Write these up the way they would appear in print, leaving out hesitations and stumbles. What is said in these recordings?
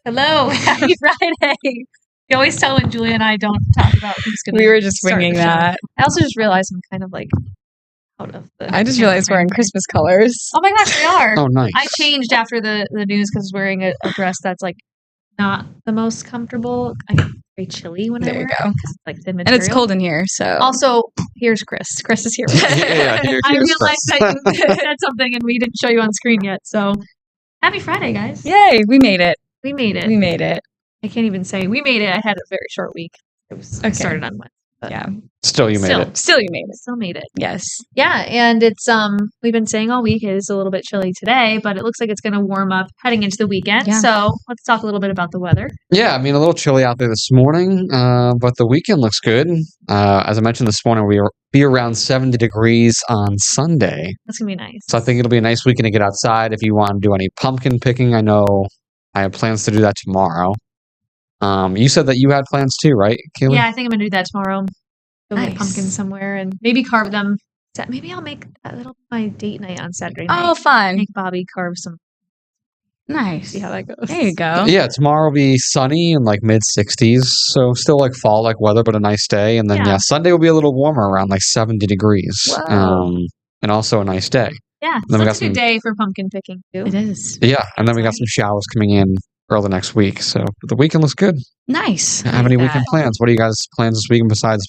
Hello, happy Friday. You always tell when Julia and I don't talk about who's going to We were just winging that. I also just realized I'm kind of like out of the... I just realized we're in Christmas colors. Oh my gosh, we are. Oh, nice. I changed after the news because I was wearing a dress that's like not the most comfortable. I get very chilly when I wear it because it's like thin material. And it's cold in here, so. Also, here's Chris. Chris is here. Yeah, I realized that you said something and we didn't show you on screen yet. So, happy Friday, guys. Yay, we made it. We made it. We made it. I can't even say we made it. I had a very short week. It was I started on Wednesday. Yeah. Still, you made it. Still, you made it. Still made it. Yes. Yeah, and it's we've been saying all week it is a little bit chilly today, but it looks like it's going to warm up heading into the weekend. Yeah. So let's talk a little bit about the weather. Yeah, I mean, a little chilly out there this morning, but the weekend looks good. As I mentioned this morning, we'll be around 70 degrees on Sunday. That's going to be nice. So I think it'll be a nice weekend to get outside. If you want to do any pumpkin picking, I know I have plans to do that tomorrow. You said that you had plans too, right, Kaylee? Yeah, I think I'm going to do that tomorrow. Go get Nice. pumpkins somewhere and maybe carve them. Maybe I'll make that'll be my date night on Saturday night. Oh, fun. Make Bobby carve some. Nice. See how that goes. There you go. Yeah, tomorrow will be sunny and like mid 60s, so still like fall like weather, but a nice day. And then Sunday will be a little warmer, around like 70 degrees, and also a nice day. Yeah, Then so we it's a good day for pumpkin picking too. It is. Yeah, and then we got some showers coming in early next week, so the weekend looks good. Nice. Have any weekend plans? What are you guys' plans this weekend besides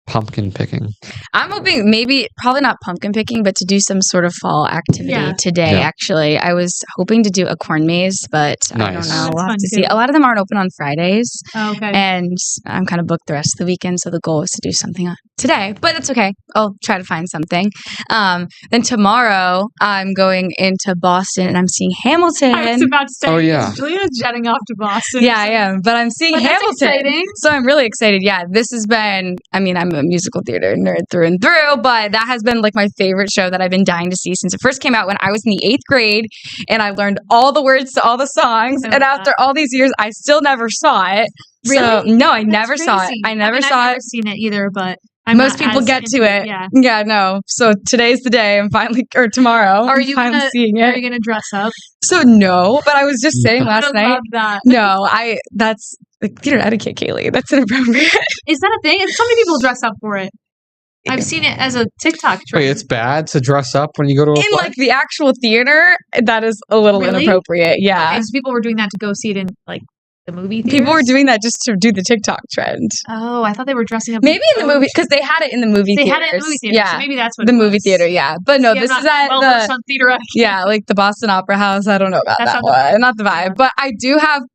pumpkin picking? I'm hoping probably not pumpkin picking, but to do some sort of fall activity today, actually. I was hoping to do a corn maze, but I don't know. We'll have to see. A lot of them aren't open on Fridays. Oh, okay. And I'm kind of booked the rest of the weekend, so the goal is to do something today. But it's okay. I'll try to find something. Then tomorrow, I'm going into Boston, and I'm seeing Hamilton. I was about to say, Oh, yeah. Julia's jetting off to Boston. Yeah, I am. But I'm seeing Hamilton. Exciting. So I'm really excited. Yeah, this has been, I'm a musical theater nerd through and through, but that has been like my favorite show that I've been dying to see since it first came out when I was in the 8th grade, and I learned all the words to all the songs. And after all these years, I still never saw it. Really? So, no, I never saw it. I never saw I've never it. seen it either, but most people get to it. Yeah, no. So today's the day. I'm finally, or tomorrow. Are you finally seeing it? Are you gonna dress up? So no, but I was just saying last night. Love that. No, that's like theater etiquette, Kaylee. That's inappropriate. Is that a thing? So many people dress up for it. I've seen it as a TikTok trend. Wait, it's bad to dress up when you go to a play? In like the actual theater, that is a little inappropriate. Yeah. Okay, so people were doing that to go see it in like the movie theaters? People were doing that just to do the TikTok trend. Oh, I thought they were dressing up. Maybe in the movie, because they had it in the movie theaters. They had it in the movie theaters. Yeah. So maybe that's what the movie theater, yeah. But no, this is at like the Boston Opera House. I don't know about that one. Not the vibe. But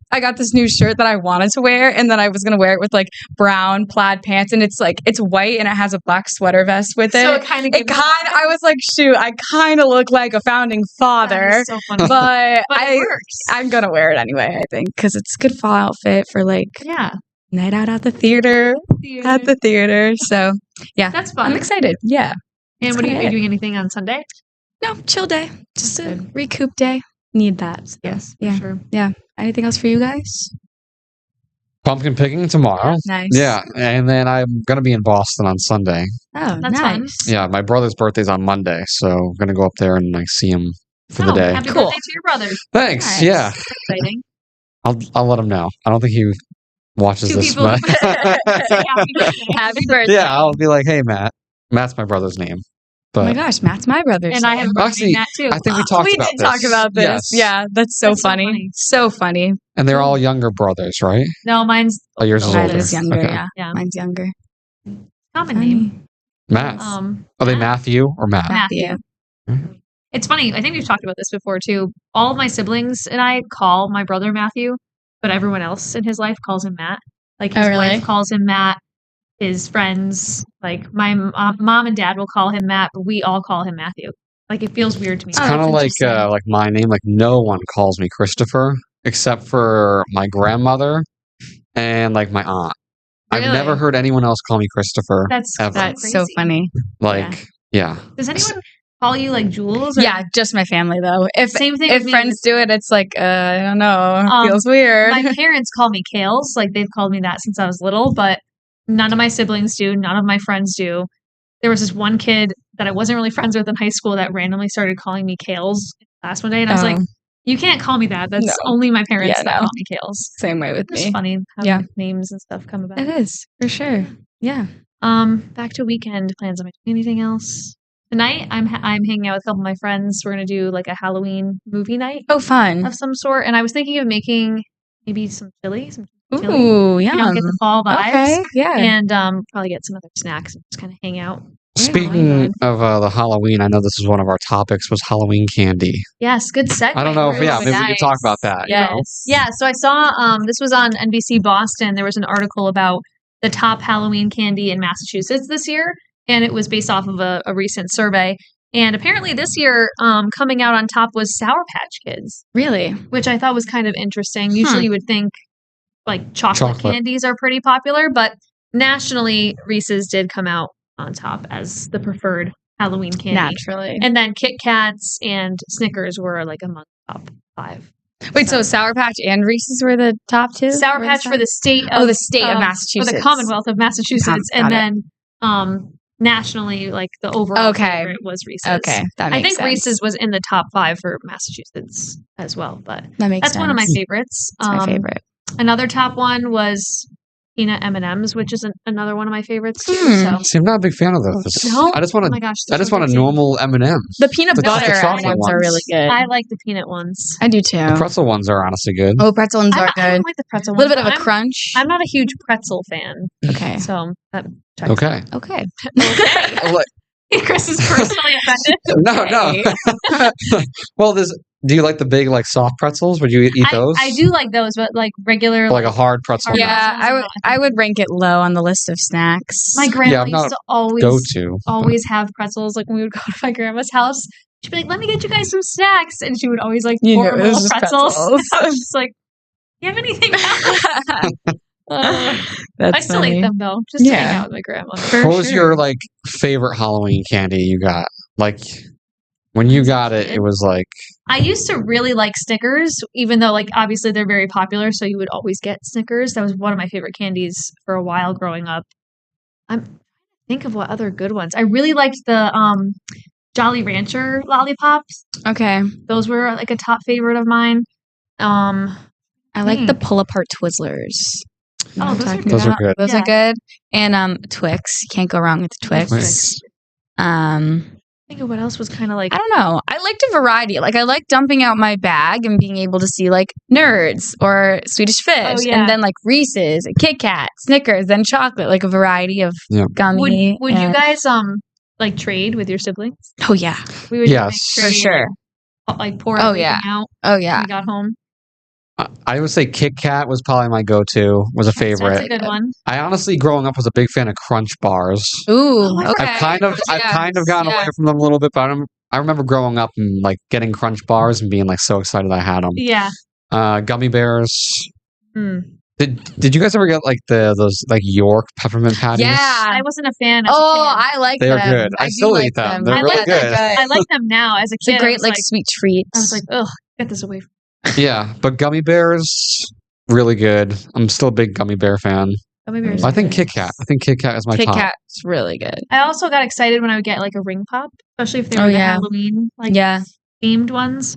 I got this new shirt that I wanted to wear, and then I was going to wear it with like brown plaid pants, and it's white and it has a black sweater vest with it. So I was like, shoot, I kind of look like a founding father. So funny. But it works. I'm going to wear it anyway, I think, because it's a good fall outfit for like night out at the theater. At the theater. So yeah. That's fun. I'm excited. Yeah. And what are you doing anything on Sunday? No, chill day. Just a recoup day. Need that. So. Yes, yeah. for sure. Yeah. Anything else for you guys? Pumpkin picking tomorrow. Nice. Yeah, and then I'm going to be in Boston on Sunday. Oh, that's nice. fun. Yeah, my brother's birthday's on Monday, so I'm going to go up there and see him for the day. Happy birthday to your brother. Thanks. Nice. Yeah. That's exciting. I'll let him know. I don't think he watches this. But Happy birthday. Yeah, I'll be like, hey, Matt. Matt's my brother's name. But oh my gosh, Matt's my brother's and name. I have actually, Matt too. I think we talked about this. We did talk about this. Yes. Yeah, that's so funny. So funny. And they're all younger brothers, right? No, mine's yours is older. Mine's younger, Okay. yeah. Mine's younger. Common name. Matt. Are they Matthew or Matt? Matthew. It's funny. I think we've talked about this before too. All of my siblings and I call my brother Matthew, but everyone else in his life calls him Matt. Like his wife calls him Matt. His friends, like my mom and dad, will call him Matt, but we all call him Matthew. Like it feels weird to me. It's kind of like my name. Like no one calls me Christopher except for my grandmother and like my aunt. Really? I've never heard anyone else call me Christopher. That's so funny. Like yeah. Does anyone call you like Jules? Or? Yeah, just my family though. Same thing. If friends do it, it's like I don't know. It feels weird. My parents call me Kales. Like they've called me that since I was little, but none of my siblings do. None of my friends do. There was this one kid that I wasn't really friends with in high school that randomly started calling me Kales in class one day, and I was like, You can't call me that. That's only my parents that call me Kales. Same way with me. It's funny how names and stuff come about. It is, for sure. Yeah. Back to weekend plans. Am I doing anything else? Tonight, I'm hanging out with a couple of my friends. We're going to do like a Halloween movie night. Oh, fun. Of some sort. And I was thinking of making maybe some chili. Ooh, yeah. Get the fall vibes. Okay, yeah. And probably get some other snacks and just kind of hang out. Speaking of the Halloween, I know this is one of our topics, was Halloween candy. Yes, good segue. I don't know if, maybe we could talk about that. Yes. Yeah, so I saw, this was on NBC Boston. There was an article about the top Halloween candy in Massachusetts this year, and it was based off of a recent survey. And apparently this year, coming out on top was Sour Patch Kids. Really? Which I thought was kind of interesting. Usually you would think, like, chocolate candies are pretty popular, but nationally, Reese's did come out on top as the preferred Halloween candy. Naturally. And then Kit Kats and Snickers were like among the top 5. Wait, so Sour Patch and Reese's were the top 2? Sour Patch for the state of... the state of Massachusetts. For the Commonwealth of Massachusetts. And then nationally, like the overall favorite was Reese's. Okay, that makes sense. I think Reese's was in the top 5 for Massachusetts as well, but that's one of my favorites. That's my favorite. Another top one was peanut M&Ms, which is another one of my favorites too. So. See, I'm not a big fan of those. No? I just want oh my gosh, I just want a normal M&Ms. The peanut butter ones are really good. I like the peanut ones. I do too. The pretzel ones are honestly good. Oh, pretzel ones are good. I don't like the pretzel ones. A little bit of a crunch. I'm not a huge pretzel fan. Okay. So that Okay. Okay. Chris is personally offended. No. Well, do you like the big, like, soft pretzels? Would you eat those? I do like those, but like regular, like a hard pretzel. Yeah, I would rank it low on the list of snacks. My grandma used to always have pretzels. Like when we would go to my grandma's house, she'd be like, "Let me get you guys some snacks," and she would always like pour little pretzels. I was just like, "You have anything else?" I still eat them though, just to hang out with my grandma. What was your like favorite Halloween candy you got? Like when you got it, it was like. I used to really like Snickers, even though like obviously they're very popular, so you would always get Snickers. That was one of my favorite candies for a while growing up. I'm trying to think of what other good ones. I really liked the Jolly Rancher lollipops. Okay, those were like a top favorite of mine. I like the pull apart Twizzlers. Oh, those are good. Those are good. And Twix. You can't go wrong with Twix. Think of what else was kind of like. I don't know. I liked a variety. Like I like dumping out my bag and being able to see like Nerds or Swedish Fish, and then like Reese's, Kit Kat, Snickers, then chocolate. Like a variety of gummy. Would you guys like trade with your siblings? Oh yeah, we would. Yes, for sure. Like pour everything out. Oh yeah. When we got home. I would say Kit Kat was probably my go-to. Was a favorite. That's a good one. I honestly, growing up, was a big fan of Crunch bars. Ooh, okay. I've kind of gotten away from them a little bit, but I remember growing up and like getting Crunch bars and being like so excited I had them. Yeah. Gummy bears. Did you guys ever get like those like York peppermint patties? Yeah, I wasn't a fan. I like them. They're good. I still eat them. They're really good. I like them now. As a kid, it's a great like sweet treat. I was like, ugh, get this away from me. Yeah, but gummy bears, really good. I'm still a big gummy bear fan. Gummy bears. I think Kit Kat. I think Kit Kat is my top. Kit Kat's really good. I also got excited when I would get like a ring pop, especially if they were the Halloween themed ones.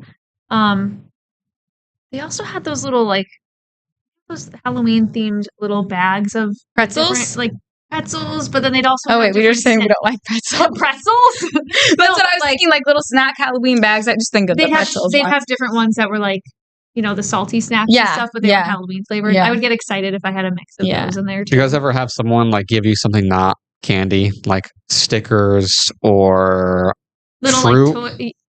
They also had those little like those Halloween themed little bags of pretzels, like pretzels, but then they'd also. Oh wait, we were saying we don't like pretzels. Pretzels? That's what I was thinking. Like little snack Halloween bags. I just think of the pretzels. They'd have different ones that were like, you know, the salty snacks and stuff, but they were Halloween flavored. I would get excited if I had a mix of those in there too. Do you guys ever have someone like give you something not candy, like stickers or little fruit?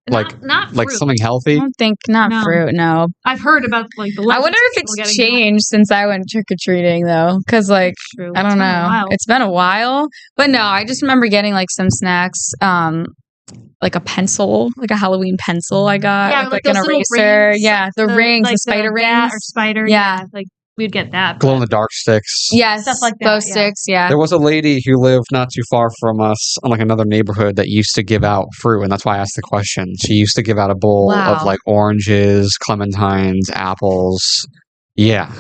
Not fruit. Like something healthy? I don't think fruit. No, I've heard about like the. I wonder if it's changed since I went trick or treating though, because like I don't know, it's been a while. But no, I just remember getting like some snacks, like a pencil, like a Halloween pencil. I got like an eraser. The rings, the spider rings, or spider. Like. We'd get that. Glow in the dark sticks. Yes. Stuff like that. Those sticks, There was a lady who lived not too far from us on like another neighborhood that used to give out fruit, and that's why I asked the question. She used to give out a bowl of like oranges, clementines, apples. Yeah.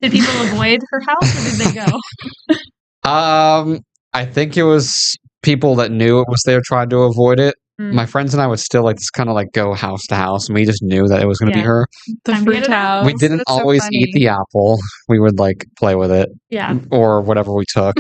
Did people avoid her house or did they go? I think it was people that knew it was there tried to avoid it. my friends and I would still just kind of go house to house, and we just knew that it was going to be her. The fruit house. We didn't always eat the apple. We would play with it. Yeah. Or whatever we took.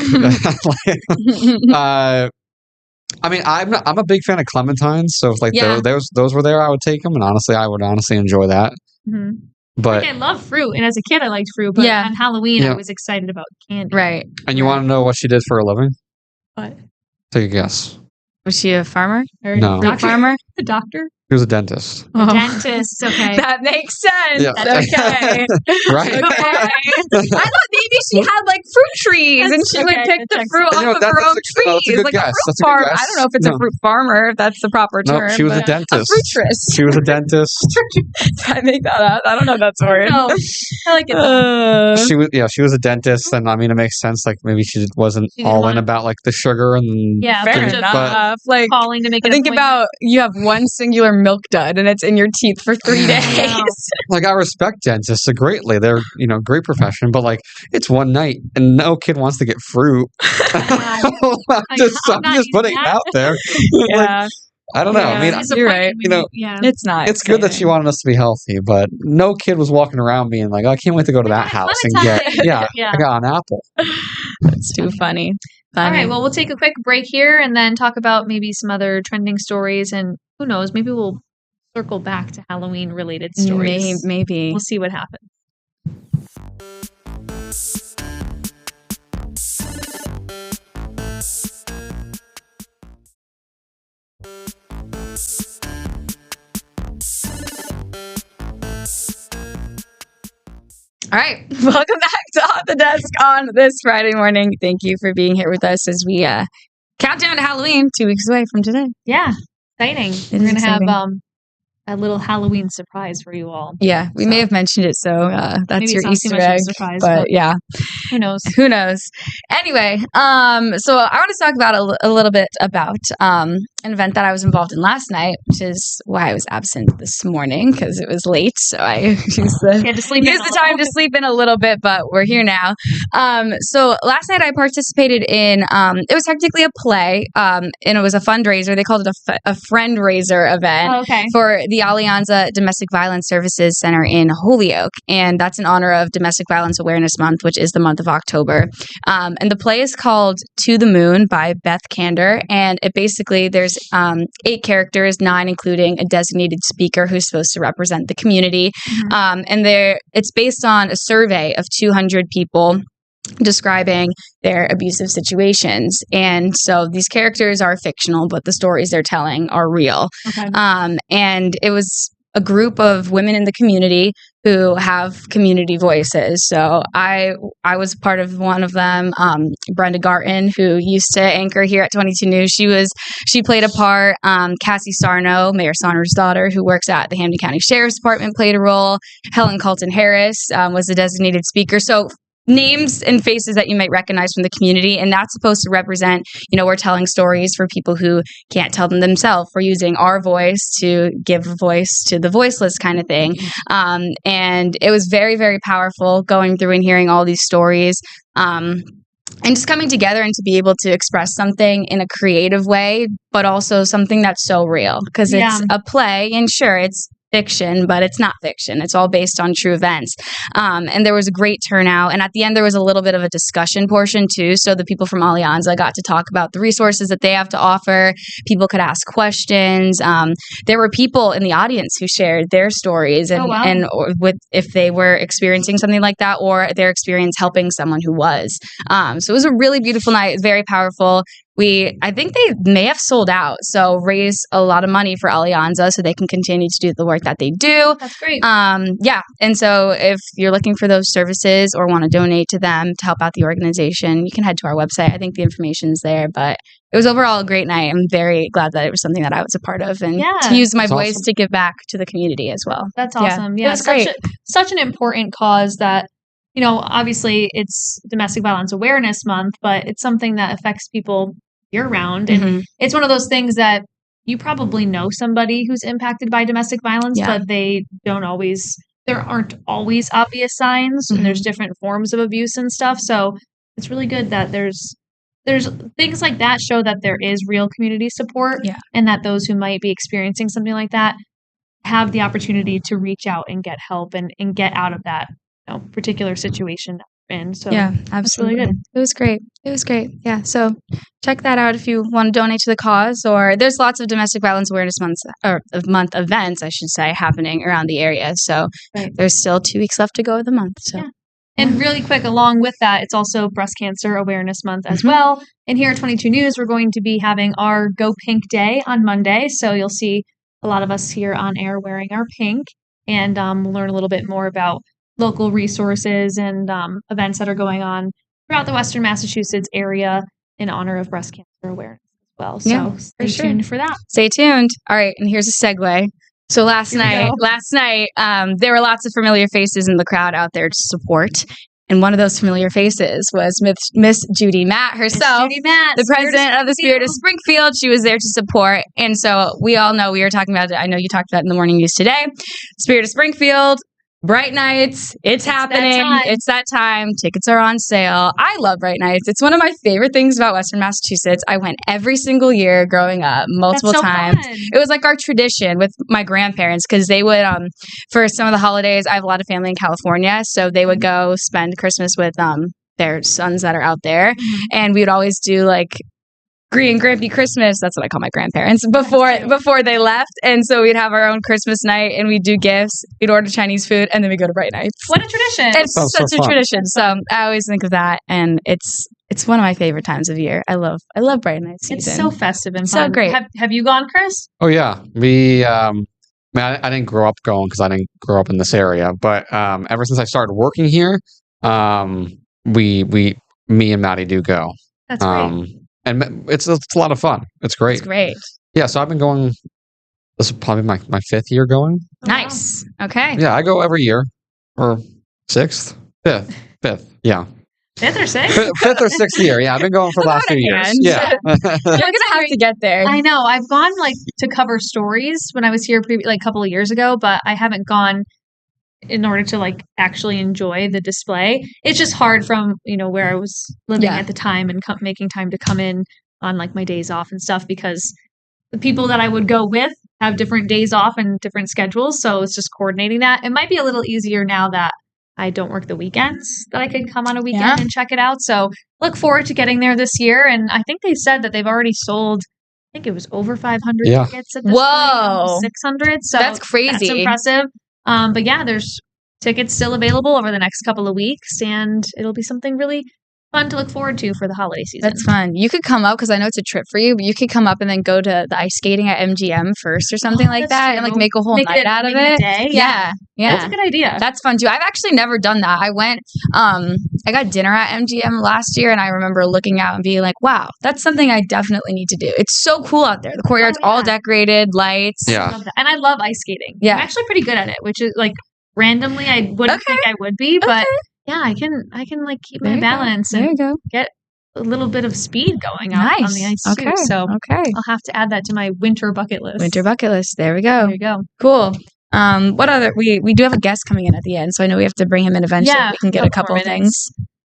I mean, I'm a big fan of clementines, so if those were there, I would take them, and honestly, I would enjoy that. Mm-hmm. But I love fruit, and as a kid, I liked fruit. But on Halloween, I was excited about candy. Right. And you want to know what she did for a living? What? Take a guess. Was she a farmer? No. Fruit farmer? A doctor? She was a dentist. A dentist, okay. That makes sense. Yeah. That's okay. Right? Okay. I thought maybe she had fruit trees and she would pick the fruit off of her own trees. That's a good guess. A fruit farm. I don't know if it's a fruit farmer, if that's the proper term. No, she was a dentist. A fruitress. She was a dentist. Did I make that up? I don't know if that's word. No, I like it. She was a dentist, and I mean, it makes sense. Maybe she wasn't all in about the sugar and fair enough. Calling to make think about you have one singular milk dud and it's in your teeth for 3 days. I respect dentists greatly. They're great profession, but it's one night and no kid wants to get fruit. I'm just putting it out there. Yeah. I don't know. I mean, you're right. It's not. It's good that she wanted us to be healthy, but no kid was walking around being I can't wait to go to that house and get I got an apple. That's too funny. All right, well, we'll take a quick break here and then talk about maybe some other trending stories, and who knows, maybe we'll circle back to Halloween related stories. Maybe. We'll see what happens. All right. Welcome back to Off the Desk on this Friday morning. Thank you for being here with us as we count down to Halloween, 2 weeks away from today. Yeah. Exciting. We're going to have a little Halloween surprise for you all. Yeah. We may have mentioned it, so that's your Easter egg. Surprise, but yeah. Who knows? Who knows? Anyway, so I want to talk about a little bit about an event that I was involved in last night, which is why I was absent this morning because it was late. So I used the time to sleep in a little bit, but we're here now. So last night I participated in, it was technically a play, and it was a fundraiser. They called it a friend raiser event for the Alianza Domestic Violence Services Center in Holyoke. And that's in honor of Domestic Violence Awareness Month, which is the month of October. And the play is called To the Moon by Beth Kander. And it basically, there's 8 characters, 9 including a designated speaker who's supposed to represent the community. Mm-hmm. And it's based on a survey of 200 people describing their abusive situations. And so these characters are fictional, but the stories they're telling are real. Okay. And it was a group of women in the community who have community voices. So I was part of one of them, Brenda Garton, who used to anchor here at 22 News. She played a part. Cassie Sarno, Mayor Saunders' daughter, who works at the Hampden County Sheriff's Department, played a role. Helen Colton Harris was the designated speaker. So names and faces that you might recognize from the community. And that's supposed to represent, we're telling stories for people who can't tell them themselves. We're using our voice to give a voice to the voiceless kind of thing. And it was very, very powerful going through and hearing all these stories. And just coming together and to be able to express something in a creative way, but also something that's so real. Because it's a play, and sure, it's fiction, but it's not fiction. It's all based on true events. And there was a great turnout. And at the end, there was a little bit of a discussion portion too. So the people from Alianza got to talk about the resources that they have to offer. People could ask questions. There were people in the audience who shared their stories and with if they were experiencing something like that or their experience helping someone who was. So it was a really beautiful night, very powerful. I think they may have sold out, so raise a lot of money for Alianza so they can continue to do the work that they do. That's great. And so if you're looking for those services or want to donate to them to help out the organization, you can head to our website. I think the information's there, but it was overall a great night. I'm very glad that it was something that I was a part of and to use my voice to give back to the community as well. That's awesome. Yeah, it was great. Such an important cause that, obviously it's Domestic Violence Awareness Month, but it's something that affects people year-round. And it's one of those things that you probably know somebody who's impacted by domestic violence, but there aren't always obvious signs, and there's different forms of abuse and stuff. So it's really good that there's there's things like that show that there is real community support, and that those who might be experiencing something like that have the opportunity to reach out and get help and get out of that particular situation. And so yeah, absolutely. Really good. It was great. Yeah. So check that out if you want to donate to the cause, or there's lots of domestic violence awareness month events, I should say, happening around the area. So there's still 2 weeks left to go of the month. So. Yeah. And really quick, along with that, it's also Breast Cancer Awareness Month as well. And here at 22 News, we're going to be having our Go Pink Day on Monday. So you'll see a lot of us here on air wearing our pink, and we'll learn a little bit more about local resources and events that are going on throughout the Western Massachusetts area in honor of breast cancer awareness as well. So stay tuned for that. Stay tuned. All right, and here's a segue. So last night, there were lots of familiar faces in the crowd out there to support. And one of those familiar faces was Miss Judy Matt herself, the president of the Spirit of Springfield. She was there to support. And so we all know, we were talking about it. I know you talked about it in the morning news today. Spirit of Springfield, Bright Nights, it's happening. It's that time. Tickets are on sale. I love Bright Nights. It's one of my favorite things about Western Massachusetts. I went every single year growing up, multiple times. Fun. It was like our tradition with my grandparents, because they would, for some of the holidays, I have a lot of family in California, so they would go spend Christmas with their sons that are out there, and we would always do like Green Grampy Christmas, that's what I call my grandparents, before they left. And so we'd have our own Christmas night, and we'd do gifts, we'd order Chinese food, and then we'd go to Bright Nights. What a tradition. It's such a tradition. So I always think of that, and it's one of my favorite times of year. I love Bright Nights season. It's so festive and fun. So great. Have you gone, Chris? Oh, yeah. We, I didn't grow up going because I didn't grow up in this area, but ever since I started working here, me and Maddie do go. That's great. And it's a lot of fun. It's great. It's great. Yeah, so I've been going, this is probably my 5th year going. Nice. Okay. Yeah, I go every year. Or 6th? 5th, yeah. 5th or 6th? 5th or 6th year, yeah. I've been going for the last few years. Yeah. You're going to have to get there. I know. I've gone to cover stories when I was here a couple of years ago, but I haven't gone in order to actually enjoy the display. It's just hard from where I was living at the time, and making time to come in on my days off and stuff, because the people that I would go with have different days off and different schedules, so it's just coordinating that. It might be a little easier now that I don't work the weekends, that I could come on a weekend and check it out. So look forward to getting there this year. And I think they said that they've already sold, I think it was over 500 tickets at this point, 600. So that's crazy. That's impressive. But yeah, there's tickets still available over the next couple of weeks, and it'll be something really fun to look forward to for the holiday season. That's fun. You could come up, because I know it's a trip for you, but you could come up and then go to the ice skating at MGM first or something like that, true. And make a whole night out of it. Yeah. That's a good idea. That's fun too. I've actually never done that. I went, I got dinner at MGM last year, and I remember looking out and being like, wow, that's something I definitely need to do. It's so cool out there. The courtyard's all dekered, lights. Yeah. I love that. And I love ice skating. Yeah. I'm actually pretty good at it, which is randomly I wouldn't think I would be, but yeah, I can keep my balance and get a little bit of speed going on the ice too. So I'll have to add that to my winter bucket list. There we go. There you go. Cool. What other? We do have a guest coming in at the end, so I know we have to bring him in eventually. Yeah, we can get a couple of things.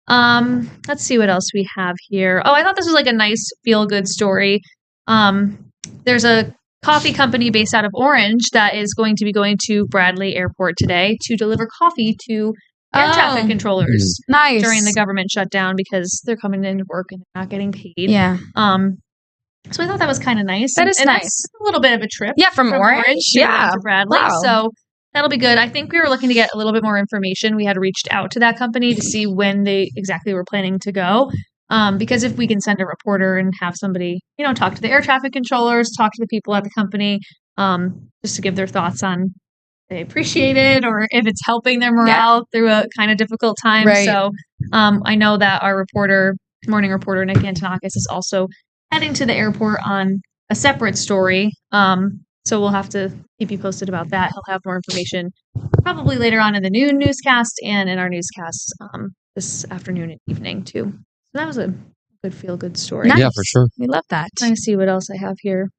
Let's see what else we have here. Oh, I thought this was a nice feel good story. There's a coffee company based out of Orange that is going to be going to Bradley Airport today to deliver coffee to air traffic controllers during the government shutdown, because they're coming into work and they're not getting paid. Yeah. So I thought that was kind of nice. That is nice. That's a little bit of a trip. Yeah, from Orange to Bradley. Wow. So that'll be good. I think we were looking to get a little bit more information. We had reached out to that company to see when they exactly were planning to go. Because if we can send a reporter and have somebody, talk to the air traffic controllers, talk to the people at the company, just to give their thoughts on they appreciate it, or if it's helping their morale through a kind of difficult time. Right. So I know that our morning reporter, Nick Antonakis, is also heading to the airport on a separate story. So we'll have to keep you posted about that. He'll have more information probably later on in the noon newscast and in our newscasts this afternoon and evening too. So that was a good feel-good story. Nice. Yeah, for sure. We love that. Trying to see what else I have here.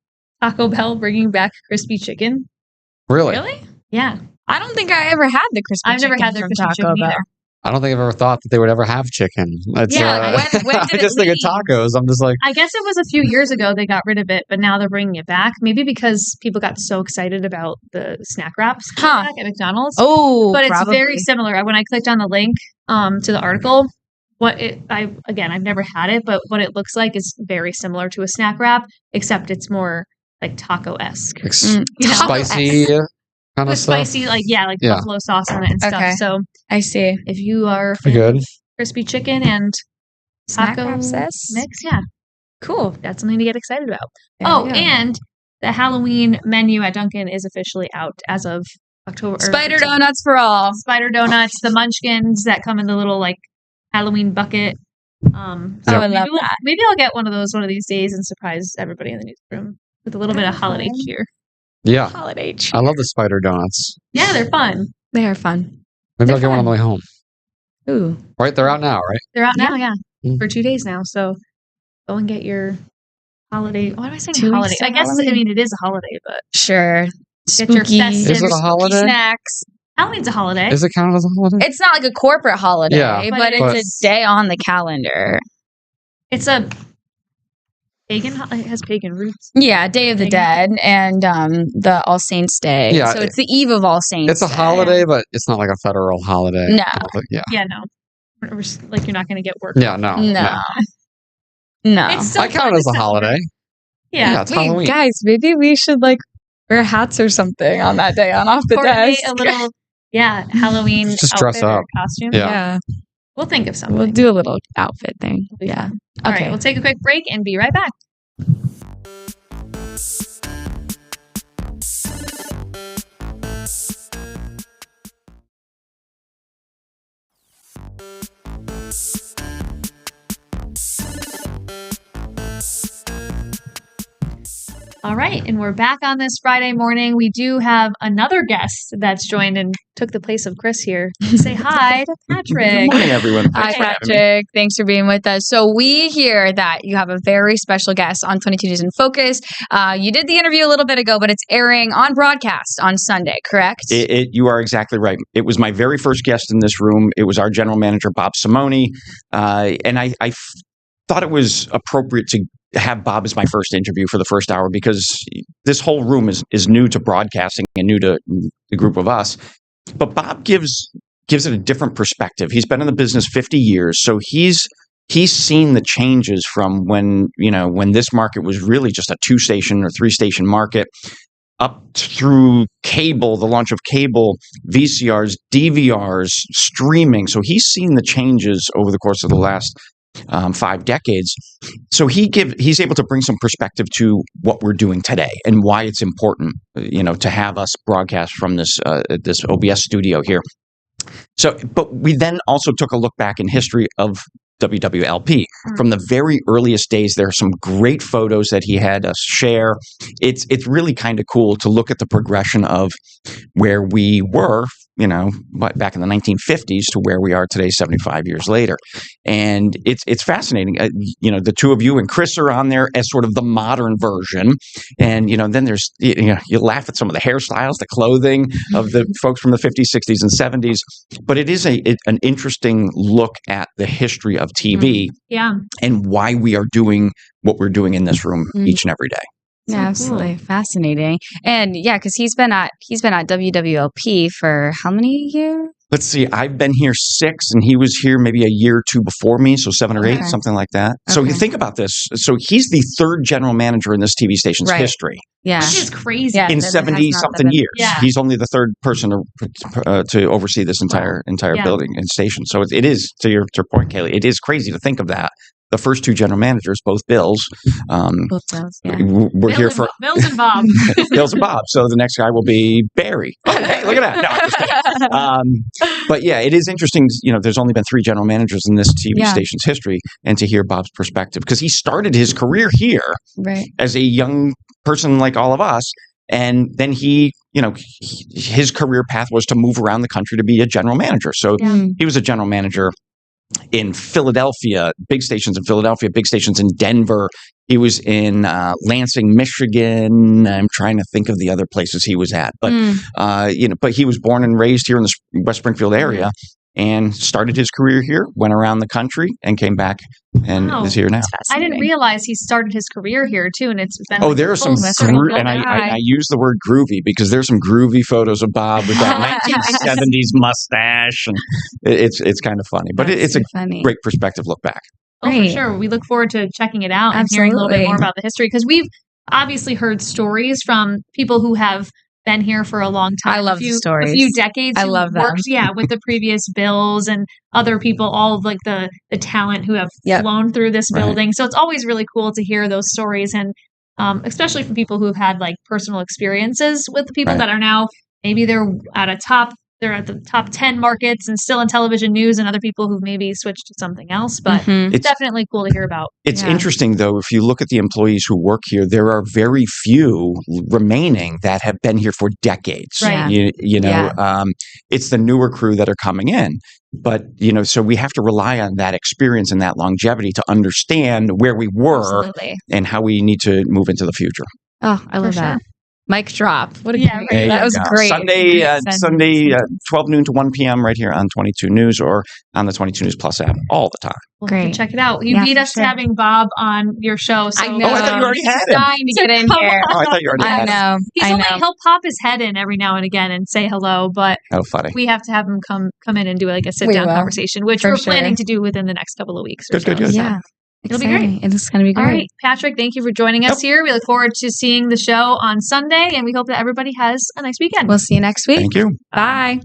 Taco Bell bringing back crispy chicken. Really? Yeah. I don't think I ever had the crispy chicken. I've never had their crispy chicken either. I don't think I've ever thought that they would ever have chicken. It's, when I did just it think of leave? tacos. I'm just like, I guess it was a few years ago they got rid of it, but now they're bringing it back. Maybe because people got so excited about the snack wraps back at McDonald's. Oh, but it's very similar. When I clicked on the link to the article, I've never had it, but what it looks like is very similar to a snack wrap, except it's more like taco-esque. Spicy kind of stuff. Spicy, buffalo sauce on it and stuff. So I see. If you are good crispy chicken and taco mix, cool. That's something to get excited about. And the Halloween menu at Dunkin' is officially out as of October. Spider donuts for all. Spider donuts, the munchkins that come in the little Halloween bucket. I love that. Maybe I'll get one of those one of these days and surprise everybody in the newsroom with a little bit of holiday cheer. Yeah. Holiday cheer. I love the spider donuts. Yeah, they're fun. They are fun. Maybe I'll get one on the way home. Ooh. Right, they're out now, right? They're out now, for 2 days now. So go and get your holiday. Why am I saying holiday? I guess, it is a holiday, but. Sure. Get your festive is it a holiday? Snacks. Halloween's a holiday. Is it counted as a holiday? It's not like a corporate holiday, but it's a day on the calendar. It's a pagan. It has pagan roots. Yeah, Day of the Dead and the All Saints Day. Yeah, so it's the eve of All Saints. It's a holiday, but it's not like a federal holiday. No. Yeah, no. You're not going to get work. Yeah, no. I count it as a holiday. Yeah, it's Halloween. Guys, maybe we should wear hats or something on that day on off the desk. A little, Halloween. Just dress up. Costume. Yeah. We'll think of something. We'll do a little outfit thing. Yeah. All right, we'll take a quick break and be right back. All right, and we're back on this Friday morning. We do have another guest that's joined and took the place of Chris here. Say hi to Patrick. Good morning, everyone. Hi, Patrick. Thanks for being with us. So we hear that you have a very special guest on 22 News in Focus. You did the interview a little bit ago, but it's airing on broadcast on Sunday, correct? You are exactly right. It was my very first guest in this room. It was our general manager, Bob Simone. And I thought it was appropriate to have Bob as my first interview for the first hour because this whole room is new to broadcasting and new to the group of us. But Bob gives it a different perspective. He's been in the business 50 years, so he's seen the changes from when this market was really just a 2-station or 3-station market up through cable, the launch of cable, VCRs, DVRs, streaming. So he's seen the changes over the course of the last 5 decades. So he's able to bring some perspective to what we're doing today and why it's important, to have us broadcast from this OBS studio here. So, but we then also took a look back in history of WWLP. From the very earliest days. There are some great photos that he had us share. It's really kind of cool to look at the progression of where we were, back in the 1950s to where we are today, 75 years later. And it's fascinating. The two of you and Chris are on there as sort of the modern version. And, then there's, you laugh at some of the hairstyles, the clothing of the folks from the 50s, 60s, and 70s. But it is an interesting look at the history of TV and why we are doing what we're doing in this room each and every day. So absolutely cool. Fascinating. And because he's been at WWLP for how many years? Let's see. I've been here 6, and he was here maybe a year or 2 before me, so 7 or 8, something like that. Okay. So you think about this. So he's the 3rd general manager in this TV station's history. Yeah, which is crazy. In 70-something years, he's only the 3rd person to oversee this entire building and station. So it is, to your point, Kaylee, it is crazy to think of that. The first 2 general managers, both Bills. Both Bills, we're here for Bills and Bob. Bills and Bob. So the next guy will be Barry. Oh, hey, look at that. No, I'm just kidding. But it is interesting. There's only been 3 general managers in this TV station's history, and to hear Bob's perspective, because he started his career here as a young person like all of us, and then his career path was to move around the country to be a general manager. So he was a general manager in Philadelphia, big stations in Philadelphia, big stations in Denver. He was in Lansing, Michigan. I'm trying to think of the other places he was at, but but he was born and raised here in the West Springfield area, and started his career here, went around the country, and came back and is here now. I didn't realize he started his career here too, and it's been there are some and I use the word groovy because there's some groovy photos of Bob with that 1970s mustache, and it's kind of funny, but it's a great perspective look back. Oh, for sure. We look forward to checking it out and hearing a little bit more about the history, because we've obviously heard stories from people who have been here for a long time. I love the stories. A few decades. I love them. Worked, with the previous bills and other people, all of like the talent who have flown through this building. So it's always really cool to hear those stories, and especially from people who've had like personal experiences with the people that are now, maybe they're at the top 10 markets and still in television news, and other people who've maybe switched to something else. But it's definitely cool to hear about. It's interesting, though, if you look at the employees who work here, there are very few remaining that have been here for decades. Right. You know, it's the newer crew that are coming in. But, so we have to rely on that experience and that longevity to understand where we were and how we need to move into the future. Oh, I love that. Mic drop. What a that was great. Sunday, 12 noon to 1 p.m. right here on 22 News or on the 22 News Plus app all the time. Well, great. Check it out. You beat us to having Bob on your show. So I know. Oh, I thought you already had him. Trying to get in here. Oh, I thought you already had him. I know. He'll pop his head in every now and again and say hello, but funny. We have to have him come in and do like a sit-down conversation, which we're planning to do within the next couple of weeks. Good. Yeah. It'll be great. It's going to be great. All right, Patrick, thank you for joining us here. We look forward to seeing the show on Sunday, and we hope that everybody has a nice weekend. We'll see you next week. Thank you. Bye.